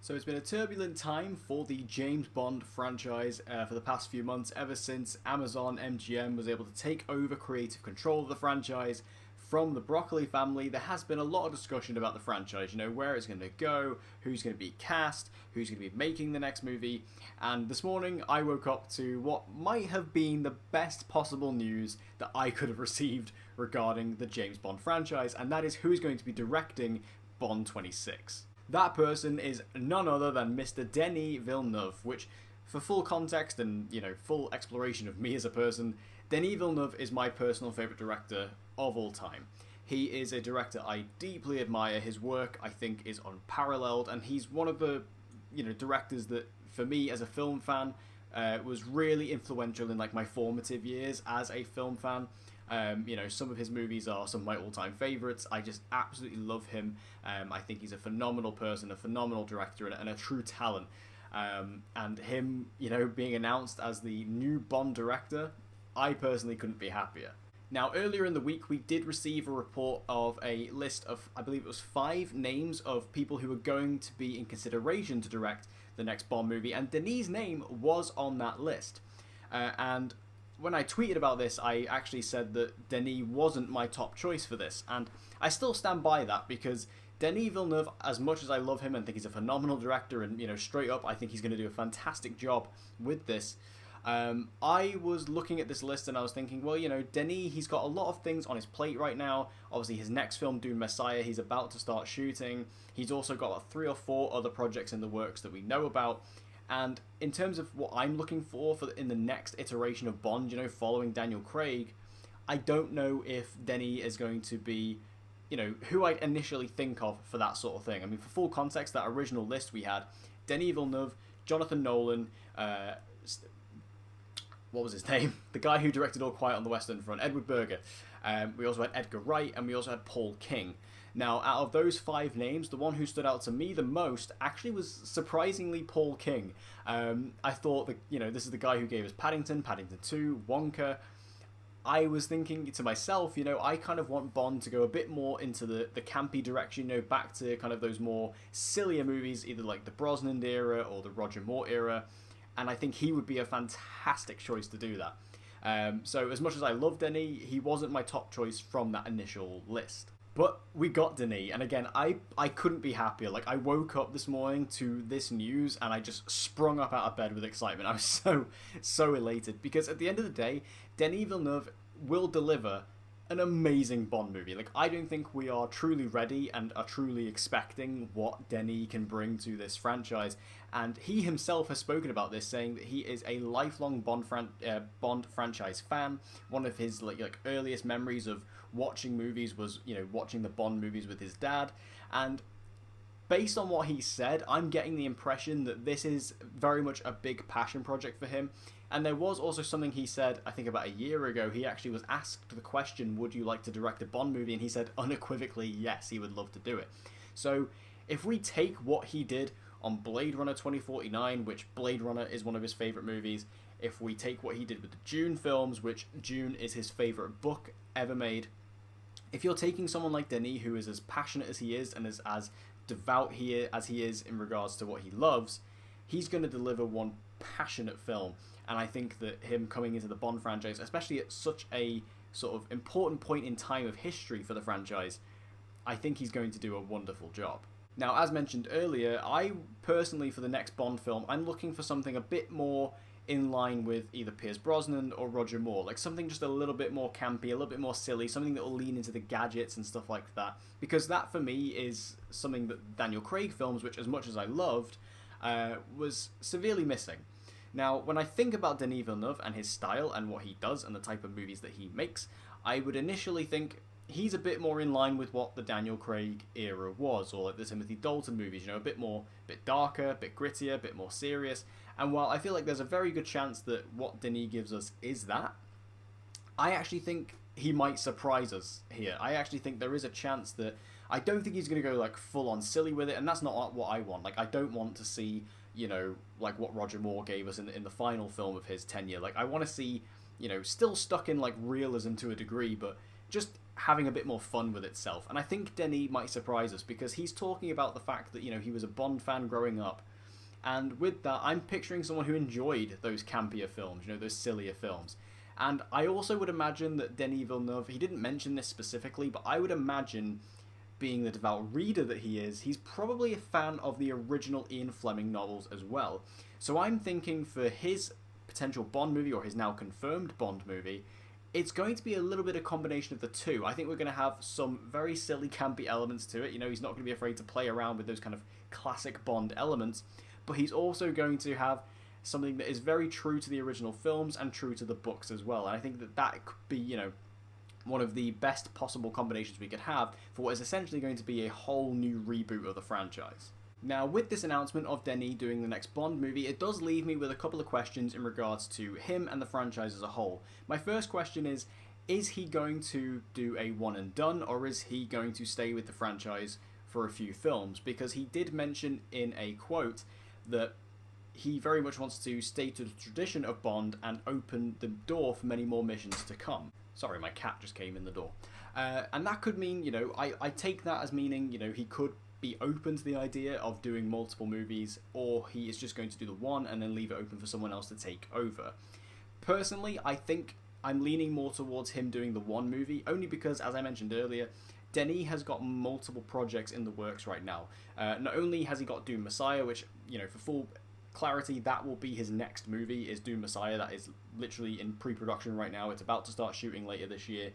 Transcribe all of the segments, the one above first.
So it's been a turbulent time for the James Bond franchise for the past few months, ever since Amazon MGM was able to take over creative control of the franchise from the Broccoli family. There has been a lot of discussion about the franchise, where it's going to go, who's going to be cast, who's going to be making the next movie. And this morning I woke up to what might have been the best possible news that I could have received regarding the James Bond franchise, and that is who's going to be directing Bond 26. That person is none other than Mr. Denis Villeneuve, which, for full context and, full exploration of me as a person, Denis Villeneuve is my personal favourite director of all time. He is a director I deeply admire. His work, I think, is unparalleled, and he's one of the, directors that, for me as a film fan, was really influential in my formative years as a film fan. Some of his movies are some of my all-time favourites. I just absolutely love him. I think he's a phenomenal person, a phenomenal director, and a true talent. And him, being announced as the new Bond director, I personally couldn't be happier. Now, earlier in the week, we did receive a report of a list of, I believe it was 5 names of people who were going to be in consideration to direct the next Bond movie, and Denis' name was on that list. And when I tweeted about this, I actually said that Denis wasn't my top choice for this, and I still stand by that, because Denis Villeneuve, as much as I love him and think he's a phenomenal director, and straight up I think he's going to do a fantastic job with this, I was looking at this list and I was thinking, well, Denis, he's got a lot of things on his plate right now. Obviously his next film, Dune Messiah, he's about to start shooting. He's also got 3 or 4 other projects in the works that we know about. And in terms of what I'm looking for in the next iteration of Bond, following Daniel Craig, I don't know if Denis is going to be, who I'd initially think of for that sort of thing. I mean, for full context, that original list we had, Denis Villeneuve, Jonathan Nolan, what was his name? The guy who directed All Quiet on the Western Front, Edward Berger. We also had Edgar Wright, and we also had Paul King. Now, out of those 5 names, the one who stood out to me the most actually was surprisingly Paul King. I thought that, this is the guy who gave us Paddington, Paddington 2, Wonka. I was thinking to myself, I kind of want Bond to go a bit more into the campy direction, back to kind of those more sillier movies, either like the Brosnan era or the Roger Moore era. And I think he would be a fantastic choice to do that. So as much as I love Denis, he wasn't my top choice from that initial list. But we got Denis, and again, I couldn't be happier. I woke up this morning to this news, and I just sprung up out of bed with excitement. I was so elated, because at the end of the day, Denis Villeneuve will deliver an amazing Bond movie. I don't think we are truly ready and are truly expecting what Denis can bring to this franchise. And he himself has spoken about this, saying that he is a lifelong Bond franchise fan. One of his earliest memories of watching movies was watching the Bond movies with his dad. And based on what he said, I'm getting the impression that this is very much a big passion project for him. And there was also something he said, I think about a year ago. He actually was asked the question, would you like to direct a Bond movie? And he said unequivocally, yes, he would love to do it. So if we take what he did on Blade Runner 2049, which Blade Runner is one of his favourite movies, if we take what he did with the Dune films, which Dune is his favourite book ever made, if you're taking someone like Denis, who is as passionate as he is and is as devout as he is in regards to what he loves, he's going to deliver one passionate film. And I think that him coming into the Bond franchise, especially at such a sort of important point in time of history for the franchise, I think he's going to do a wonderful job. Now, as mentioned earlier, I personally, for the next Bond film, I'm looking for something a bit more in line with either Pierce Brosnan or Roger Moore. Something just a little bit more campy, a little bit more silly, something that will lean into the gadgets and stuff like that. Because that, for me, is something that Daniel Craig films, which as much as I loved, was severely missing. Now, when I think about Denis Villeneuve and his style and what he does and the type of movies that he makes, I would initially think he's a bit more in line with what the Daniel Craig era was, or the Timothy Dalton movies, a bit darker, a bit grittier, a bit more serious. And while I feel like there's a very good chance that what Denis gives us is that, I actually think he might surprise us here. I actually think there is a chance that, I don't think he's going to go full on silly with it, and that's not what I want. I don't want to see, what Roger Moore gave us in the final film of his tenure. I want to see, still stuck in realism to a degree, but just having a bit more fun with itself. And I think Denis might surprise us because he's talking about the fact that, he was a Bond fan growing up. And with that, I'm picturing someone who enjoyed those campier films, those sillier films. And I also would imagine that Denis Villeneuve, he didn't mention this specifically, but I would imagine, being the devout reader that he is, he's probably a fan of the original Ian Fleming novels as well. So I'm thinking for his potential Bond movie, or his now confirmed Bond movie, it's going to be a little bit of combination of the two. I think we're going to have some very silly, campy elements to it. He's not going to be afraid to play around with those kind of classic Bond elements, but he's also going to have something that is very true to the original films and true to the books as well. And I think that could be, one of the best possible combinations we could have for what is essentially going to be a whole new reboot of the franchise. Now, with this announcement of Denis doing the next Bond movie, it does leave me with a couple of questions in regards to him and the franchise as a whole. My first question is he going to do a one and done, or is he going to stay with the franchise for a few films? Because he did mention in a quote that he very much wants to stay to the tradition of Bond and open the door for many more missions to come. Sorry, my cat just came in the door. And that could mean, I take that as meaning, he could be open to the idea of doing multiple movies, or he is just going to do the one and then leave it open for someone else to take over. Personally, I think I'm leaning more towards him doing the one movie, only because, as I mentioned earlier, Denis has got multiple projects in the works right now. Not only has he got Doom Messiah, which, for full clarity, that will be his next movie, is Doom Messiah. That is literally in pre-production right now. It's about to start shooting later this year.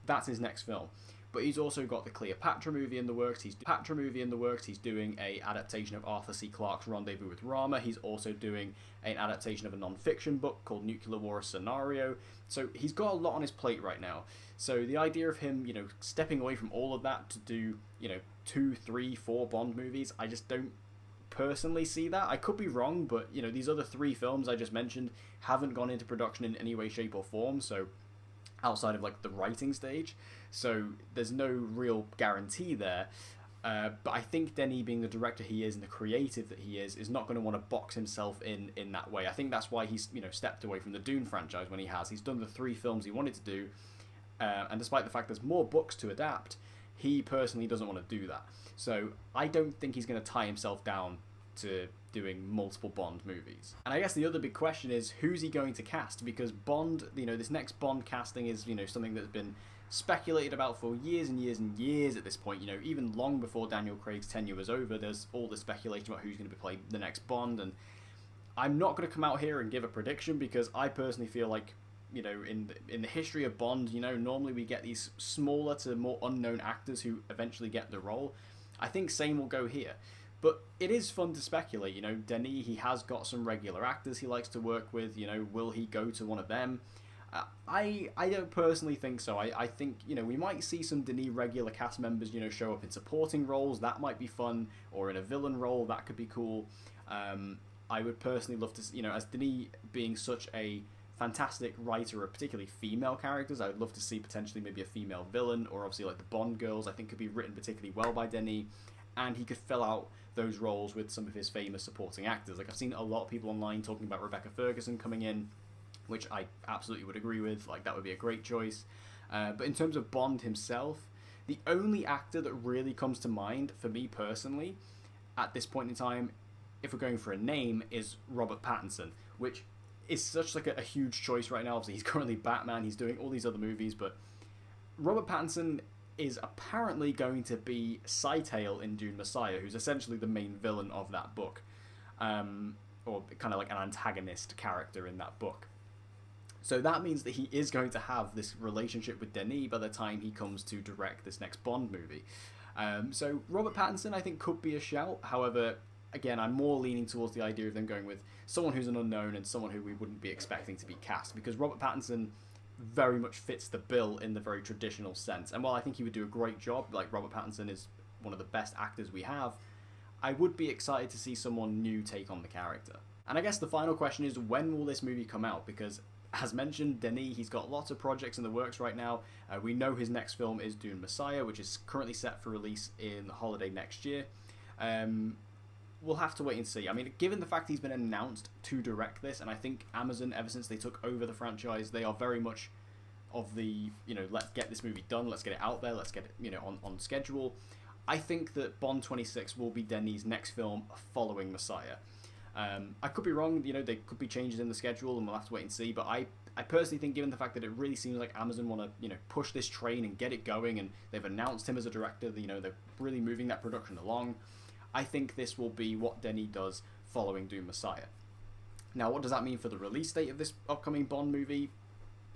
That's his next film. But he's also got the Cleopatra movie in the works. He's doing a adaptation of Arthur C. Clarke's Rendezvous with Rama. He's also doing an adaptation of a non-fiction book called Nuclear War Scenario. So he's got a lot on his plate right now. So the idea of him, stepping away from all of that to do, 2, 3, 4 Bond movies, I just don't personally see that. I could be wrong, but these other 3 films I just mentioned haven't gone into production in any way, shape, or form. So outside of like the writing stage, so there's no real guarantee there. But I think Denis, being the director he is and the creative that he is not going to want to box himself in that way. I think that's why he's stepped away from the Dune franchise when he has. He's done the 3 films he wanted to do, and despite the fact there's more books to adapt, he personally doesn't want to do that. So I don't think he's going to tie himself down to doing multiple Bond movies. And I guess the other big question is, who's he going to cast? Because Bond, this next Bond casting is, something that's been speculated about for years and years and years at this point. Even long before Daniel Craig's tenure was over, there's all this speculation about who's going to be playing the next Bond. And I'm not going to come out here and give a prediction, because I personally feel like, in the history of Bond, normally we get these smaller to more unknown actors who eventually get the role. I think same will go here. But it is fun to speculate. Denis, he has got some regular actors he likes to work with. Will he go to one of them? I don't personally think so. I think, we might see some Denis regular cast members, show up in supporting roles. That might be fun. Or in a villain role. That could be cool. I would personally love to, as Denis being such a fantastic writer of particularly female characters, I would love to see potentially maybe a female villain, or obviously like the Bond girls, I think could be written particularly well by Denis. And he could fill out those roles with some of his famous supporting actors. Like, I've seen a lot of people online talking about Rebecca Ferguson coming in, which I absolutely would agree with. Like, that would be a great choice. But in terms of Bond himself, the only actor that really comes to mind for me personally at this point in time, if we're going for a name, is Robert Pattinson, which is such like a huge choice right now. Obviously, he's currently Batman. He's doing all these other movies, but Robert Pattinson is apparently going to be Cytale in Dune Messiah, who's essentially the main villain of that book, or kind of like an antagonist character in that book. So that means that he is going to have this relationship with Denis by the time he comes to direct this next Bond movie. So Robert Pattinson, I think, could be a shout. However, again, I'm more leaning towards the idea of them going with someone who's an unknown and someone who we wouldn't be expecting to be cast, because Robert Pattinson very much fits the bill in the very traditional sense. And while I think he would do a great job, like Robert Pattinson is one of the best actors we have, I would be excited to see someone new take on the character. And I guess the final question is, when will this movie come out? Because, as mentioned, Denis, he's got lots of projects in the works right now. We know his next film is Dune Messiah, which is currently set for release in the holiday next year. We'll have to wait and see. I mean, given the fact he's been announced to direct this, and I think Amazon, ever since they took over the franchise, they are very much of the, let's get this movie done, let's get it out there, let's get it, on schedule. I think that Bond 26 will be Denis' next film following Messiah. I could be wrong, there could be changes in the schedule and we'll have to wait and see, but I personally think, given the fact that it really seems like Amazon want to, push this train and get it going, and they've announced him as a director, they're really moving that production along, I think this will be what Denis does following Doom Messiah. Now, what does that mean for the release date of this upcoming Bond movie?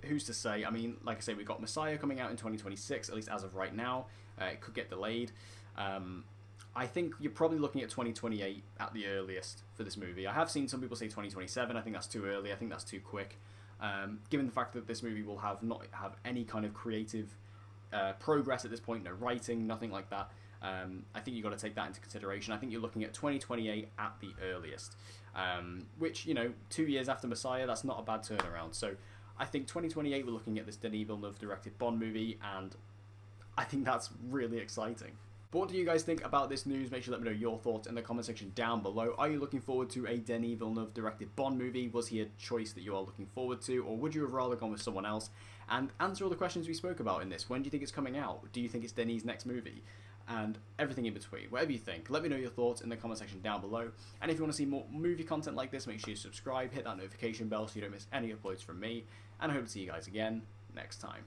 Who's to say? I mean, like I say, we've got Messiah coming out in 2026, at least as of right now. It could get delayed. I think you're probably looking at 2028 at the earliest for this movie. I have seen some people say 2027. I think that's too early. I think that's too quick. Given the fact that this movie will not have any kind of creative progress at this point, no writing, nothing like that. I think you've got to take that into consideration. I think you're looking at 2028 at the earliest, which, 2 years after Messiah, that's not a bad turnaround. So I think 2028 we're looking at this Denis Villeneuve directed Bond movie, and I think that's really exciting. But what do you guys think about this news? Make sure to let me know your thoughts in the comment section down below. Are you looking forward to a Denis Villeneuve directed Bond movie? Was he a choice that you are looking forward to, or would you have rather gone with someone else? And answer all the questions we spoke about in this. When do you think it's coming out? Do you think it's Denis' next movie? And everything in between. Whatever you think, let me know your thoughts in the comment section down below. And if you want to see more movie content like this, make sure you subscribe, hit that notification bell so you don't miss any uploads from me. And I hope to see you guys again next time.